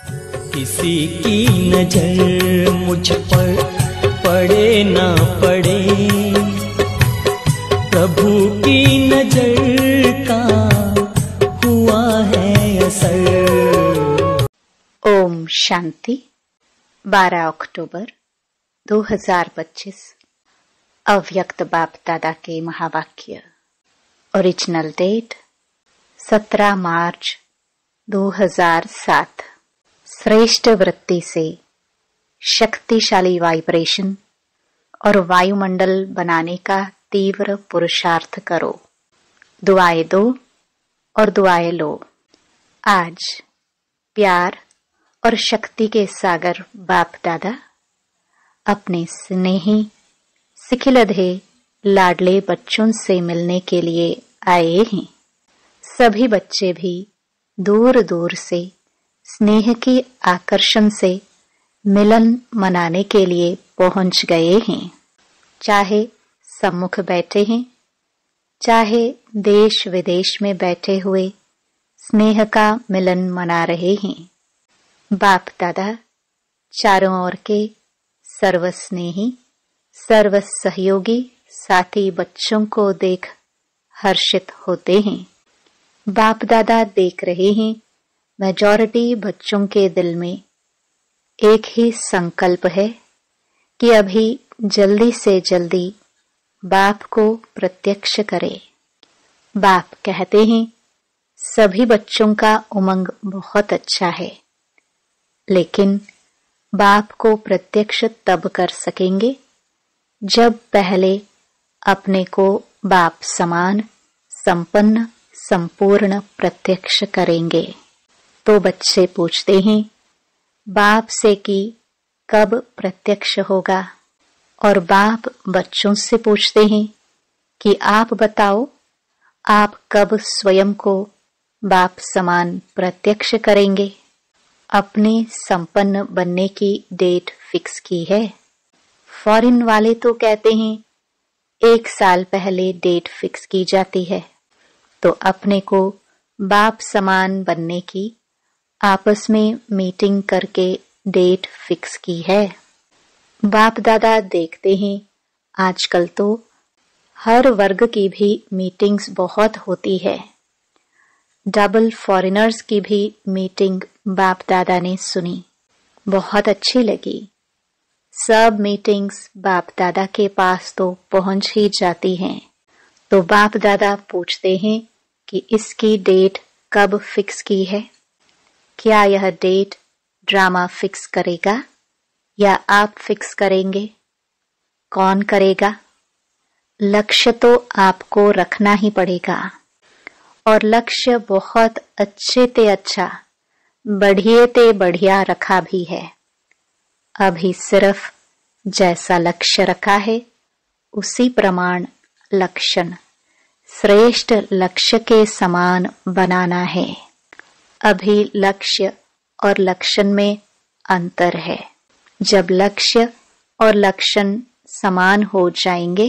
किसी की नजर मुझ पर पड़े ना पड़े, प्रभु की नजर का हुआ है असर। ओम शांति। 12 अक्टूबर 2025 अव्यक्त बाप दादा के महावाक्य। ओरिजिनल डेट 17 मार्च 2007। श्रेष्ठ वृत्ति से शक्तिशाली वाइब्रेशन और वायुमंडल बनाने का तीव्र पुरुषार्थ करो। दुआएं दो और दुआएं लो। आज प्यार और शक्ति के सागर बाप दादा अपने स्नेही सिखिलधे लाडले बच्चों से मिलने के लिए आए हैं। सभी बच्चे भी दूर दूर से स्नेह के आकर्षण से मिलन मनाने के लिए पहुंच गए हैं। चाहे सम्मुख बैठे हैं, चाहे देश विदेश में बैठे हुए स्नेह का मिलन मना रहे हैं। बाप दादा चारों ओर के सर्वस्नेही सर्व सहयोगी साथी बच्चों को देख हर्षित होते हैं। बाप दादा देख रहे हैं मेजॉरिटी बच्चों के दिल में एक ही संकल्प है कि अभी जल्दी से जल्दी बाप को प्रत्यक्ष करे। बाप कहते हैं सभी बच्चों का उमंग बहुत अच्छा है, लेकिन बाप को प्रत्यक्ष तब कर सकेंगे जब पहले अपने को बाप समान संपन्न संपूर्ण प्रत्यक्ष करेंगे। तो बच्चे पूछते हैं बाप से कि कब प्रत्यक्ष होगा, और बाप बच्चों से पूछते हैं कि आप बताओ आप कब स्वयं को बाप समान प्रत्यक्ष करेंगे। अपने संपन्न बनने की डेट फिक्स की है। फॉरेन वाले तो कहते हैं 1 साल पहले डेट फिक्स की जाती है, तो अपने को बाप समान बनने की आपस में मीटिंग करके डेट फिक्स की है। बाप दादा देखते हैं आजकल तो हर वर्ग की भी मीटिंग्स बहुत होती है। डबल फॉरेनर्स की भी मीटिंग बाप दादा ने सुनी, बहुत अच्छी लगी। सब मीटिंग्स बाप दादा के पास तो पहुंच ही जाती हैं। तो बाप दादा पूछते हैं कि इसकी डेट कब फिक्स की है। क्या यह डेट ड्रामा फिक्स करेगा या आप फिक्स करेंगे? कौन करेगा? लक्ष्य तो आपको रखना ही पड़ेगा, और लक्ष्य बहुत अच्छे ते अच्छा बढ़िए ते बढ़िया रखा भी है। अभी सिर्फ जैसा लक्ष्य रखा है उसी प्रमाण लक्षण श्रेष्ठ लक्ष्य के समान बनाना है। अभी लक्ष्य और लक्षण में अंतर है। जब लक्ष्य और लक्षण समान हो जाएंगे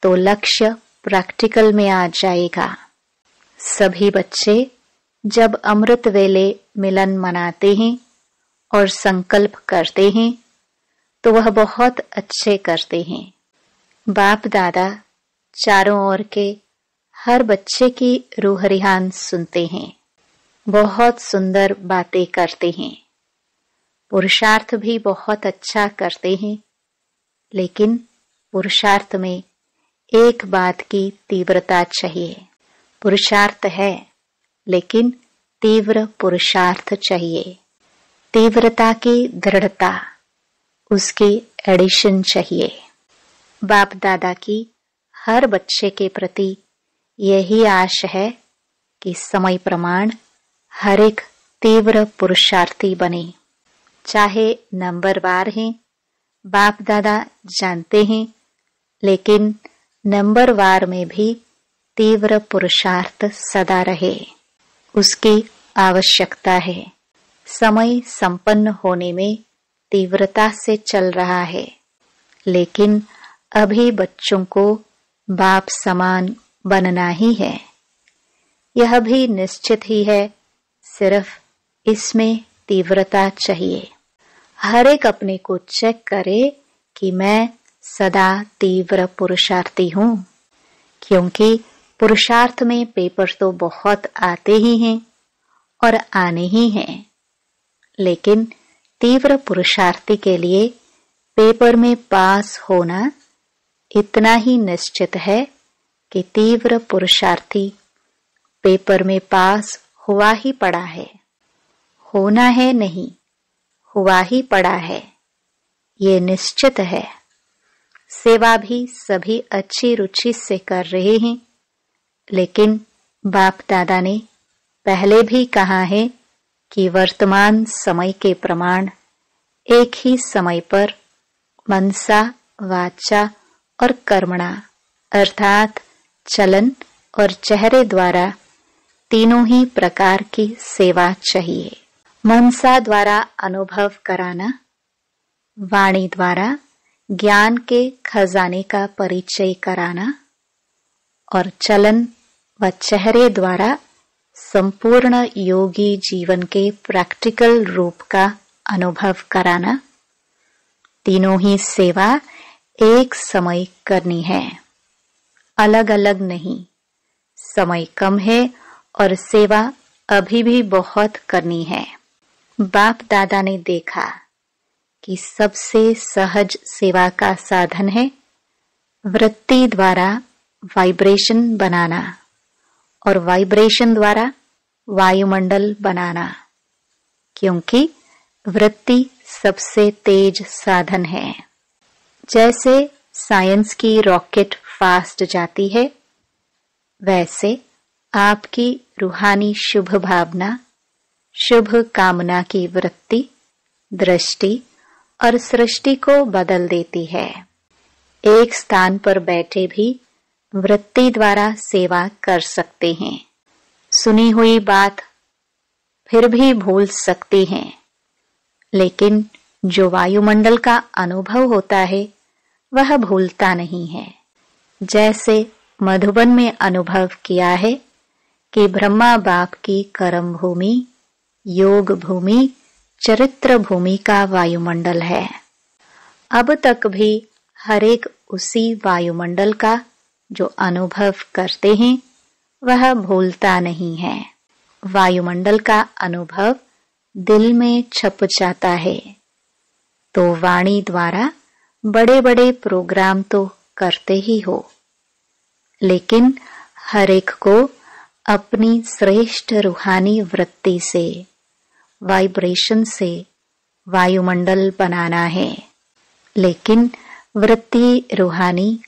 तो लक्ष्य प्रैक्टिकल में आ जाएगा। सभी बच्चे जब अमृत वेले मिलन मनाते हैं और संकल्प करते हैं तो वह बहुत अच्छे करते हैं। बाप दादा चारों ओर के हर बच्चे की रूह रिहान सुनते हैं, बहुत सुंदर बातें करते हैं, पुरुषार्थ भी बहुत अच्छा करते हैं। लेकिन पुरुषार्थ में एक बात की तीव्रता चाहिए। पुरुषार्थ है, लेकिन तीव्र पुरुषार्थ चाहिए। तीव्रता की दृढ़ता, उसकी एडिशन चाहिए। बाप दादा की हर बच्चे के प्रति यही आश है कि समय प्रमाण हर एक तीव्र पुरुषार्थी बने। चाहे नंबरवार हैं, बाप दादा जानते हैं, लेकिन नंबरवार में भी तीव्र पुरुषार्थ सदा रहे, उसकी आवश्यकता है। समय संपन्न होने में तीव्रता से चल रहा है, लेकिन अभी बच्चों को बाप समान बनना ही है। यह भी निश्चित ही है, सिर्फ इसमें तीव्रता चाहिए। हर एक अपने को चेक करे कि मैं सदा तीव्र पुरुषार्थी हूँ, क्योंकि पुरुषार्थ में पेपर तो बहुत आते ही हैं और आने ही हैं, लेकिन तीव्र पुरुषार्थी के लिए पेपर में पास होना इतना ही निश्चित है कि तीव्र पुरुषार्थी पेपर में पास हुआ ही पड़ा है। होना है नहीं, हुआ ही पड़ा है, ये निश्चित है। सेवा भी सभी अच्छी रुचि से कर रहे हैं, लेकिन बाप दादा ने पहले भी कहा है कि वर्तमान समय के प्रमाण एक ही समय पर मनसा, वाचा और कर्मणा अर्थात चलन और चेहरे द्वारा तीनों ही प्रकार की सेवा चाहिए। मनसा द्वारा अनुभव कराना, वाणी द्वारा ज्ञान के खजाने का परिचय कराना और चलन व चेहरे द्वारा संपूर्ण योगी जीवन के प्रैक्टिकल रूप का अनुभव कराना, तीनों ही सेवा एक समय करनी है, अलग अलग नहीं। समय कम है और सेवा अभी भी बहुत करनी है। बाप दादा ने देखा कि सबसे सहज सेवा का साधन है वृत्ति द्वारा वाइब्रेशन बनाना और वाइब्रेशन द्वारा वायुमंडल बनाना, क्योंकि वृत्ति सबसे तेज साधन है। जैसे साइंस की रॉकेट फास्ट जाती है, वैसे आपकी रूहानी शुभ भावना, शुभ कामना की वृत्ति दृष्टि और सृष्टि को बदल देती है। एक स्थान पर बैठे भी वृत्ति द्वारा सेवा कर सकते हैं। सुनी हुई बात फिर भी भूल सकते हैं, लेकिन जो वायुमंडल का अनुभव होता है वह भूलता नहीं है। जैसे मधुबन में अनुभव किया है कि ब्रह्मा बाप की कर्म भूमि, योग भूमि, चरित्र भूमि का वायुमंडल है। अब तक भी हर एक उसी वायुमंडल का जो अनुभव करते हैं वह भूलता नहीं है। वायुमंडल का अनुभव दिल में छप जाता है, तो वाणी द्वारा बड़े बड़े प्रोग्राम तो करते ही हो, लेकिन हर एक को अपनी श्रेष्ठ रूहानी वृत्ति से, वाइब्रेशन से वायुमंडल बनाना है। लेकिन वृत्ति रूहानी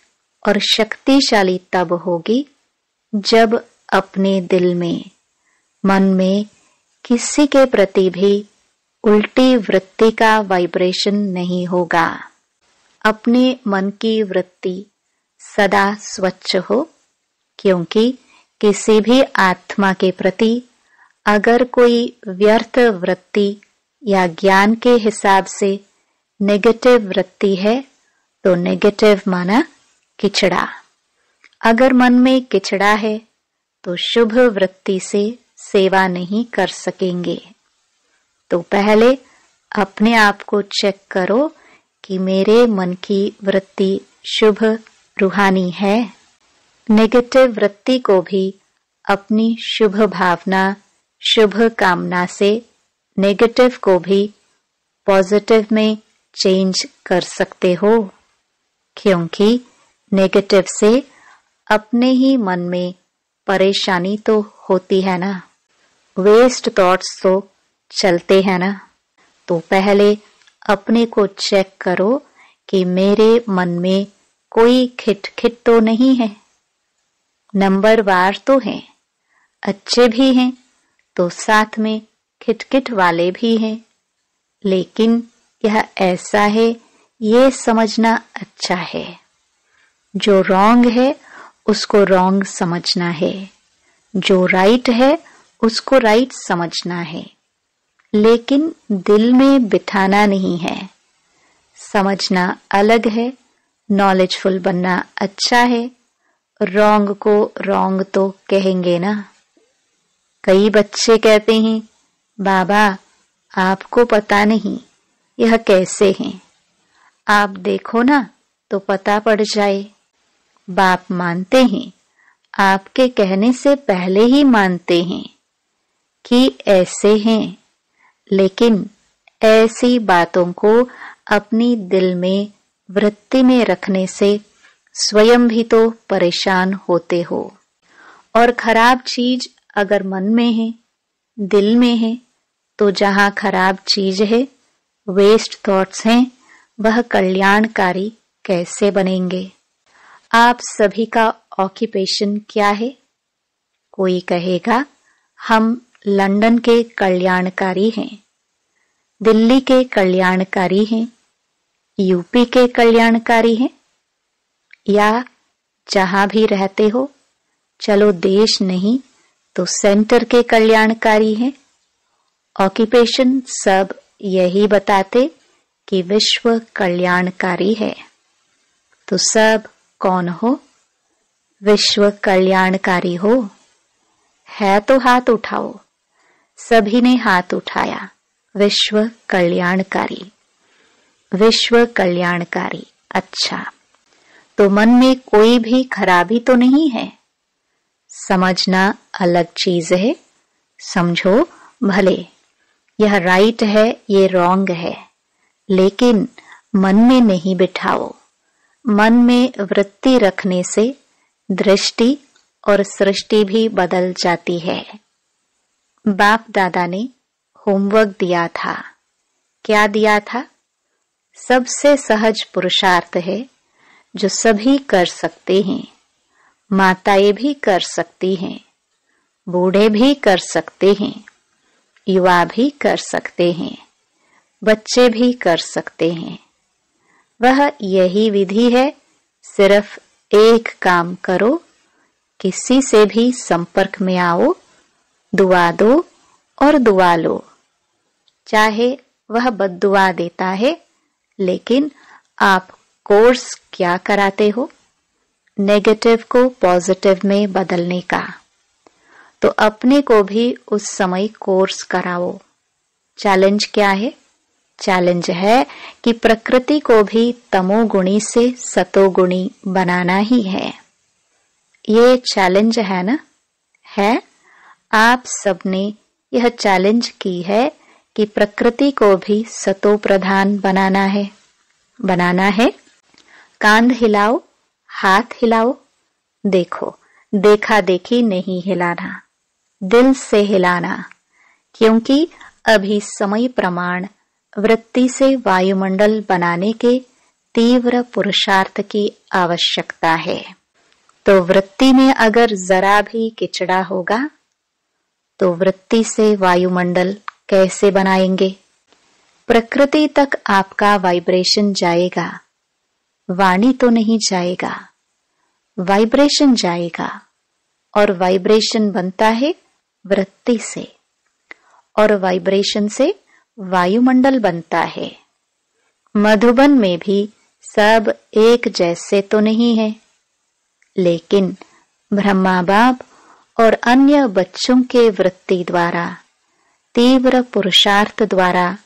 और शक्तिशाली तब होगी जब अपने दिल में, मन में किसी के प्रति भी उल्टी वृत्ति का वाइब्रेशन नहीं होगा। अपने मन की वृत्ति सदा स्वच्छ हो, क्योंकि किसी भी आत्मा के प्रति अगर कोई व्यर्थ वृत्ति या ज्ञान के हिसाब से नेगेटिव वृत्ति है तो नेगेटिव माना किचड़ा। अगर मन में किचड़ा है तो शुभ वृत्ति से सेवा नहीं कर सकेंगे। तो पहले अपने आप को चेक करो कि मेरे मन की वृत्ति शुभ रूहानी है। नेगेटिव वृत्ति को भी अपनी शुभ भावना, शुभ कामना से नेगेटिव को भी पॉजिटिव में चेंज कर सकते हो, क्योंकि नेगेटिव से अपने ही मन में परेशानी तो होती है ना, वेस्ट थॉट्स तो चलते हैं ना। तो पहले अपने को चेक करो कि मेरे मन में कोई खिटखिट तो नहीं है। नंबरवार तो हैं, अच्छे भी हैं, तो साथ में खिटखिट वाले भी हैं, लेकिन यह ऐसा है ये समझना अच्छा है। जो रॉन्ग है उसको रॉन्ग समझना है, जो राइट है उसको राइट समझना है, लेकिन दिल में बिठाना नहीं है। समझना अलग है, नॉलेजफुल बनना अच्छा है, रॉन्ग को रॉन्ग तो कहेंगे ना। कई बच्चे कहते हैं बाबा आपको पता नहीं यह कैसे हैं। आप देखो ना तो पता पड़ जाए। बाप मानते हैं, आपके कहने से पहले ही मानते हैं कि ऐसे हैं, लेकिन ऐसी बातों को अपनी दिल में वृत्ति में रखने से स्वयं भी तो परेशान होते हो। और खराब चीज अगर मन में है, दिल में है, तो जहां खराब चीज है, वेस्ट थॉट्स हैं, वह कल्याणकारी कैसे बनेंगे? आप सभी का ऑक्यूपेशन क्या है? कोई कहेगा हम लंदन के कल्याणकारी हैं, दिल्ली के कल्याणकारी हैं, यूपी के कल्याणकारी हैं, या जहां भी रहते हो, चलो देश नहीं तो सेंटर के कल्याणकारी हैं। ऑक्यूपेशन सब यही बताते कि विश्व कल्याणकारी है। तो सब कौन हो? विश्व कल्याणकारी हो। है तो हाथ उठाओ। सभी ने हाथ उठाया। विश्व कल्याणकारी, विश्व कल्याणकारी। अच्छा, तो मन में कोई भी खराबी तो नहीं है? समझना अलग चीज है। समझो भले यह राइट है, ये रॉन्ग है, लेकिन मन में नहीं बिठाओ। मन में वृत्ति रखने से दृष्टि और सृष्टि भी बदल जाती है। बाप दादा ने होमवर्क दिया था। क्या दिया था? सबसे सहज पुरुषार्थ है जो सभी कर सकते हैं। माताएं भी कर सकती हैं, बूढ़े भी कर सकते हैं, युवा भी कर सकते हैं, बच्चे भी कर सकते हैं। वह यही विधि है। सिर्फ एक काम करो, किसी से भी संपर्क में आओ, दुआ दो और दुआ लो। चाहे वह बद्दुआ देता है, लेकिन आप कोर्स क्या कराते हो? नेगेटिव को पॉजिटिव में बदलने का। तो अपने को भी उस समय कोर्स कराओ। चैलेंज क्या है? चैलेंज है कि प्रकृति को भी तमोगुणी से सतोगुणी बनाना ही है। ये चैलेंज है ना? है। आप सबने यह चैलेंज की है कि प्रकृति को भी सतो प्रधान बनाना है। कांध हिलाओ, हाथ हिलाओ। देखो, देखा देखी नहीं हिलाना, दिल से हिलाना, क्योंकि अभी समय प्रमाण वृत्ति से वायुमंडल बनाने के तीव्र पुरुषार्थ की आवश्यकता है। तो वृत्ति में अगर जरा भी किचड़ा होगा तो वृत्ति से वायुमंडल कैसे बनाएंगे? प्रकृति तक आपका वाइब्रेशन जाएगा, वाणी तो नहीं जाएगा, वाइब्रेशन जाएगा। और वाइब्रेशन बनता है वृत्ति से, और वाइब्रेशन से वायुमंडल बनता है। मधुबन में भी सब एक जैसे तो नहीं है, लेकिन ब्रह्मा बाप और अन्य बच्चों के वृत्ति द्वारा, तीव्र पुरुषार्थ द्वारा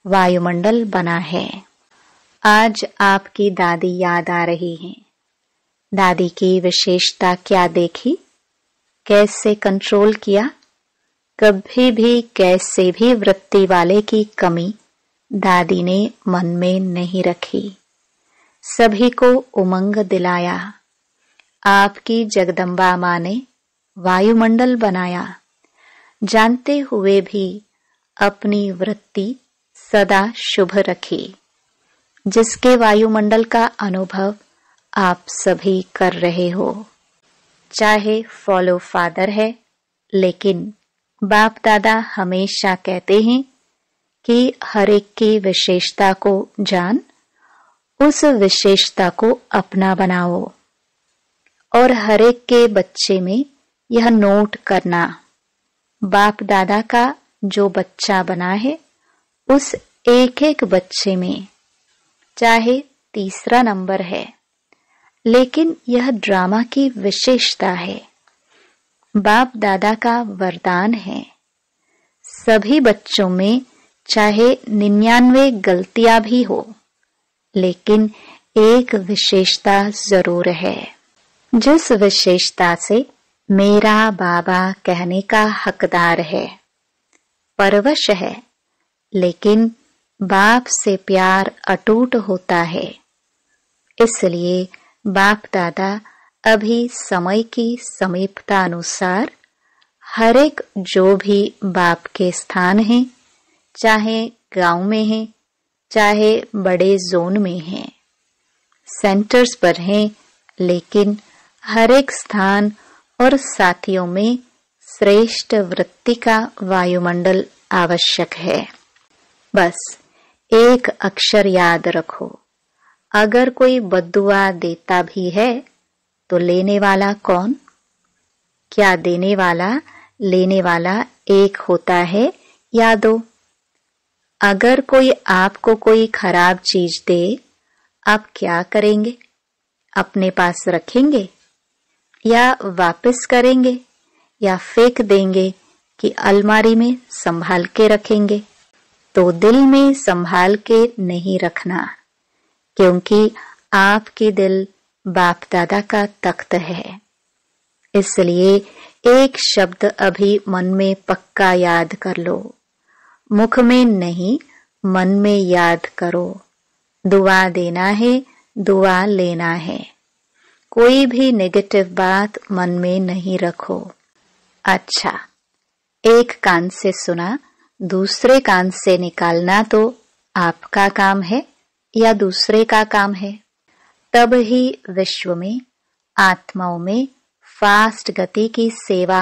वायुमंडल बना है। आज आपकी दादी याद आ रही हैं। दादी की विशेषता क्या देखी? कैसे कंट्रोल किया? कभी भी कैसे भी वृत्ति वाले की कमी दादी ने मन में नहीं रखी। सभी को उमंग दिलाया। आपकी जगदम्बा मां ने वायुमंडल बनाया, जानते हुए भी अपनी वृत्ति सदा शुभ रखी, जिसके वायुमंडल का अनुभव आप सभी कर रहे हो। चाहे फॉलो फादर है, लेकिन बाप दादा हमेशा कहते हैं कि हर एक की विशेषता को जान, उस विशेषता को अपना बनाओ। और हर एक के बच्चे में यह नोट करना, बाप दादा का जो बच्चा बना है, उस एक एक बच्चे में चाहे तीसरा नंबर है, लेकिन यह ड्रामा की विशेषता है, बाप दादा का वरदान है। सभी बच्चों में चाहे 99 गलतियां भी हो, लेकिन एक विशेषता जरूर है, जिस विशेषता से मेरा बाबा कहने का हकदार है, परवश है, लेकिन बाप से प्यार अटूट होता है। इसलिए बाप दादा अभी समय की समीपता अनुसार हर एक जो भी बाप के स्थान है, चाहे गांव में है, चाहे बड़े जोन में है, सेंटर्स पर हैं, लेकिन हर एक स्थान और साथियों में श्रेष्ठ वृत्ति का वायुमंडल आवश्यक है। बस एक अक्षर याद रखो, अगर कोई बद्दुआ देता भी है तो लेने वाला कौन? क्या देने वाला लेने वाला एक होता है या दो? अगर कोई आपको कोई खराब चीज दे, आप क्या करेंगे? अपने पास रखेंगे या वापस करेंगे या फेंक देंगे कि अलमारी में संभाल के रखेंगे? तो दिल में संभाल के नहीं रखना, क्योंकि आपके दिल बाप दादा का तख्त है। इसलिए एक शब्द अभी मन में पक्का याद कर लो, मुख में नहीं, मन में याद करो। दुआ देना है, दुआ लेना है। कोई भी नेगेटिव बात मन में नहीं रखो। अच्छा, एक कान से सुना, दूसरे कान से निकालना तो आपका काम है या दूसरे का काम है? तब ही विश्व में आत्माओं में फास्ट गति की सेवा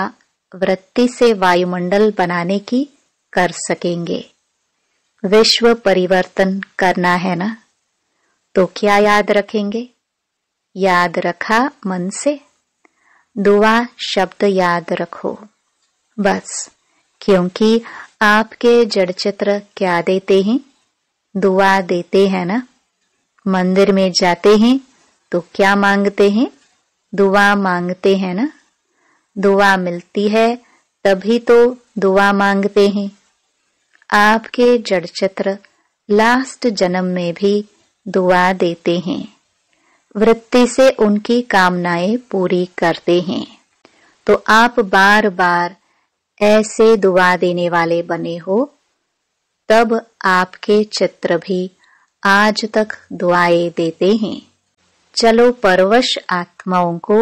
वृत्ति से वायुमंडल बनाने की कर सकेंगे। विश्व परिवर्तन करना है ना, तो क्या याद रखेंगे? याद रखा मन से? दुआ शब्द याद रखो बस, क्योंकि आपके जड़ चित्र क्या देते हैं? दुआ देते हैं ना। मंदिर में जाते हैं तो क्या मांगते हैं? दुआ मांगते हैं ना। दुआ मिलती है तभी तो दुआ मांगते हैं। आपके जड़ चित्र लास्ट जन्म में भी दुआ देते हैं, वृत्ति से उनकी कामनाएं पूरी करते हैं। तो आप बार बार ऐसे दुआ देने वाले बने हो, तब आपके चित्र भी आज तक दुआएं देते हैं। चलो, परवश आत्माओं को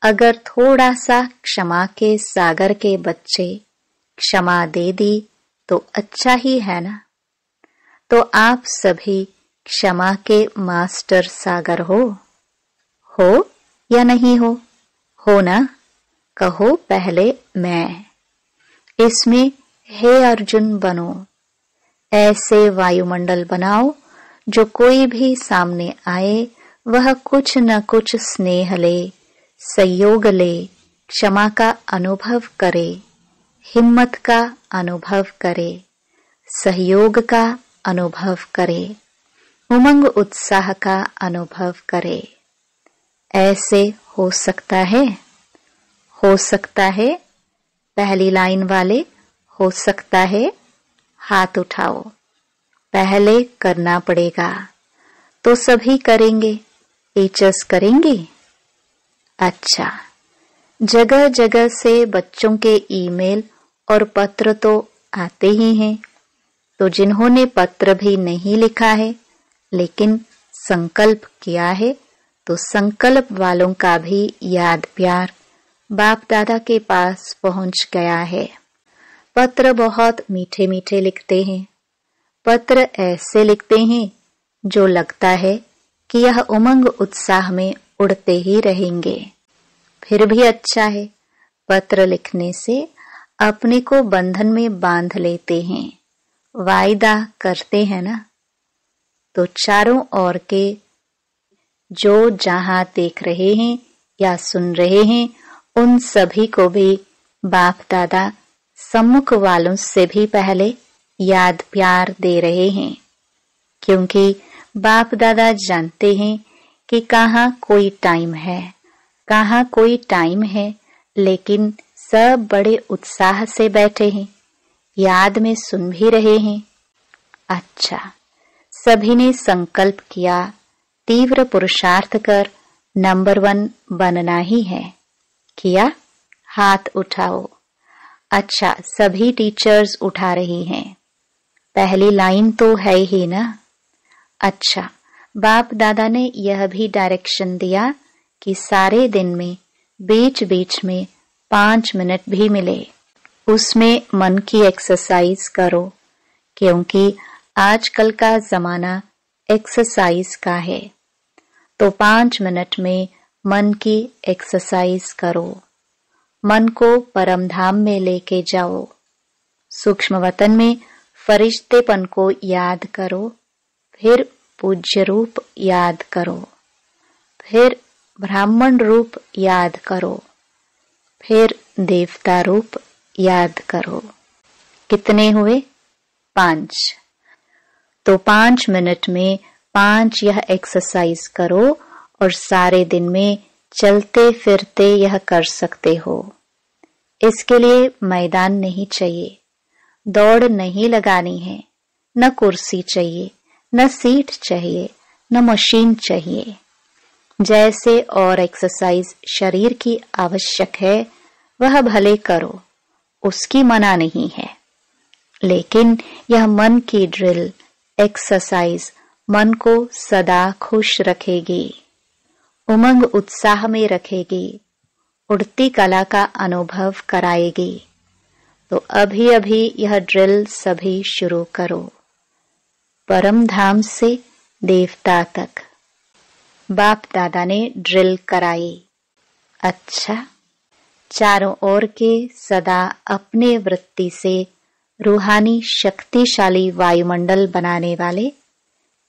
अगर थोड़ा सा क्षमा के सागर के बच्चे क्षमा दे दी तो अच्छा ही है ना। तो आप सभी क्षमा के मास्टर सागर हो या नहीं हो? हो ना? कहो पहले मैं। इसमें हे अर्जुन बनो, ऐसे वायुमंडल बनाओ जो कोई भी सामने आए वह कुछ न कुछ स्नेह ले, सहयोग ले, क्षमा का अनुभव करे, हिम्मत का अनुभव करे, सहयोग का अनुभव करे, उमंग उत्साह का अनुभव करे। ऐसे हो सकता है? हो सकता है? पहली लाइन वाले हो सकता है? हाथ उठाओ। पहले करना पड़ेगा, तो सभी करेंगे। टीचर्स करेंगे। अच्छा, जगह जगह से बच्चों के ईमेल और पत्र तो आते ही हैं। तो जिन्होंने पत्र भी नहीं लिखा है लेकिन संकल्प किया है, तो संकल्प वालों का भी याद प्यार बाप दादा के पास पहुंच गया है। पत्र बहुत मीठे मीठे लिखते हैं। पत्र ऐसे लिखते हैं जो लगता है कि यह उमंग उत्साह में उड़ते ही रहेंगे। फिर भी अच्छा है, पत्र लिखने से अपने को बंधन में बांध लेते हैं, वायदा करते हैं ना। तो चारों ओर के जो जहां देख रहे हैं या सुन रहे हैं, उन सभी को भी बाप दादा सम्मुख वालों से भी पहले याद प्यार दे रहे हैं, क्योंकि बाप दादा जानते हैं कि कहाँ कोई टाइम है, कहाँ कोई टाइम है, लेकिन सब बड़े उत्साह से बैठे हैं, याद में सुन भी रहे हैं। अच्छा, सभी ने संकल्प किया तीव्र पुरुषार्थ कर नंबर 1 बनना ही है। किया? हाथ उठाओ। अच्छा, सभी टीचर्स उठा रही हैं। पहली लाइन तो है ही ना। अच्छा, बाप दादा ने यह भी डायरेक्शन दिया कि सारे दिन में बीच बीच में 5 मिनट भी मिले उसमें मन की एक्सरसाइज करो, क्योंकि आजकल का जमाना एक्सरसाइज का है। तो 5 मिनट में मन की एक्सरसाइज करो। मन को परम धाम में लेके जाओ। सूक्ष्म वतन में फरिश्तेपन को याद करो, फिर पूज्य रूप याद करो, फिर ब्राह्मण रूप याद करो, फिर देवता रूप याद करो। कितने हुए? 5। तो 5 मिनट में 5 यह एक्सरसाइज करो और सारे दिन में चलते फिरते यह कर सकते हो। इसके लिए मैदान नहीं चाहिए, दौड़ नहीं लगानी है, न कुर्सी चाहिए, न सीट चाहिए, न मशीन चाहिए। जैसे और एक्सरसाइज शरीर की आवश्यक है वह भले करो, उसकी मना नहीं है, लेकिन यह मन की ड्रिल एक्सरसाइज मन को सदा खुश रखेगी, उमंग उत्साह में रखेगी, उड़ती कला का अनुभव कराएगी। तो अभी अभी यह ड्रिल सभी शुरू करो। परम धाम से देवता तक बाप दादा ने ड्रिल कराई। अच्छा, चारों ओर के सदा अपने वृत्ति से रूहानी शक्तिशाली वायुमंडल बनाने वाले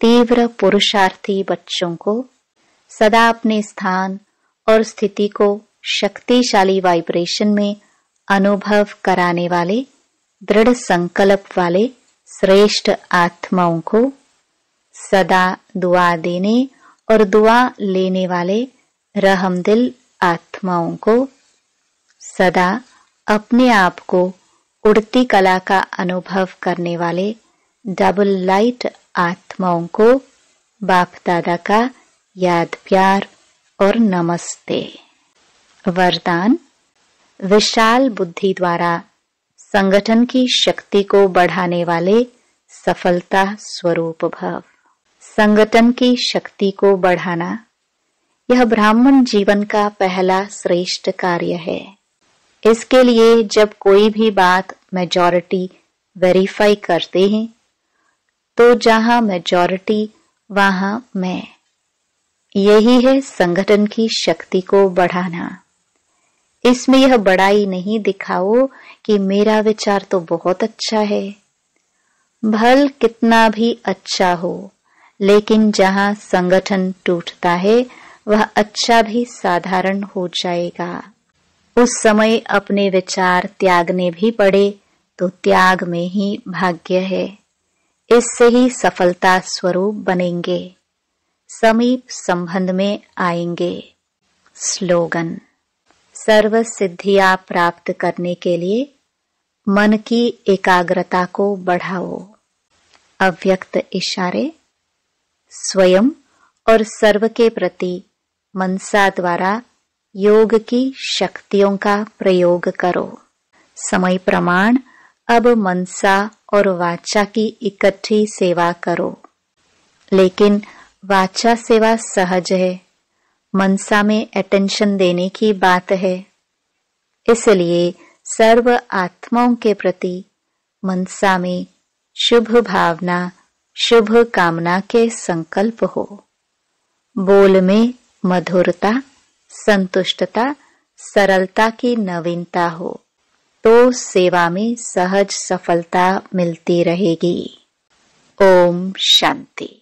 तीव्र पुरुषार्थी बच्चों को सदा अपने स्थान और स्थिति को शक्तिशाली वाइब्रेशन में अनुभव कराने वाले दृढ़ संकल्प वाले श्रेष्ठ आत्माओं को सदा दुआ देने और दुआ लेने वाले रहमदिल आत्माओं को सदा अपने आप को उड़ती कला का अनुभव करने वाले डबल लाइट आत्माओं को बाप दादा का याद प्यार और नमस्ते। वरदान: विशाल बुद्धि द्वारा संगठन की शक्ति को बढ़ाने वाले सफलता स्वरूप भव। संगठन की शक्ति को बढ़ाना यह ब्राह्मण जीवन का पहला श्रेष्ठ कार्य है। इसके लिए जब कोई भी बात मेजॉरिटी वेरीफाई करते हैं तो जहां मेजॉरिटी वहां मैं। यही है संगठन की शक्ति को बढ़ाना। इसमें यह बड़ाई नहीं दिखाओ कि मेरा विचार तो बहुत अच्छा है। भल कितना भी अच्छा हो, लेकिन जहां संगठन टूटता है वह अच्छा भी साधारण हो जाएगा। उस समय अपने विचार त्यागने भी पड़े तो त्याग में ही भाग्य है। इससे ही सफलता स्वरूप बनेंगे, समीप संबंध में आएंगे। स्लोगन: सर्व सिद्धियां प्राप्त करने के लिए मन की एकाग्रता को बढ़ाओ। अव्यक्त इशारे: स्वयं और सर्व के प्रति मनसा द्वारा योग की शक्तियों का प्रयोग करो। समय प्रमाण: अब मनसा और वाचा की इकट्ठी सेवा करो। लेकिन वाचा सेवा सहज है, मनसा में अटेंशन देने की बात है। इसलिए सर्व आत्माओं के प्रति मनसा में शुभ भावना, शुभ कामना के संकल्प हो। बोल में मधुरता, संतुष्टता, सरलता की नवीनता हो तो सेवा में सहज सफलता मिलती रहेगी। ओम शांति।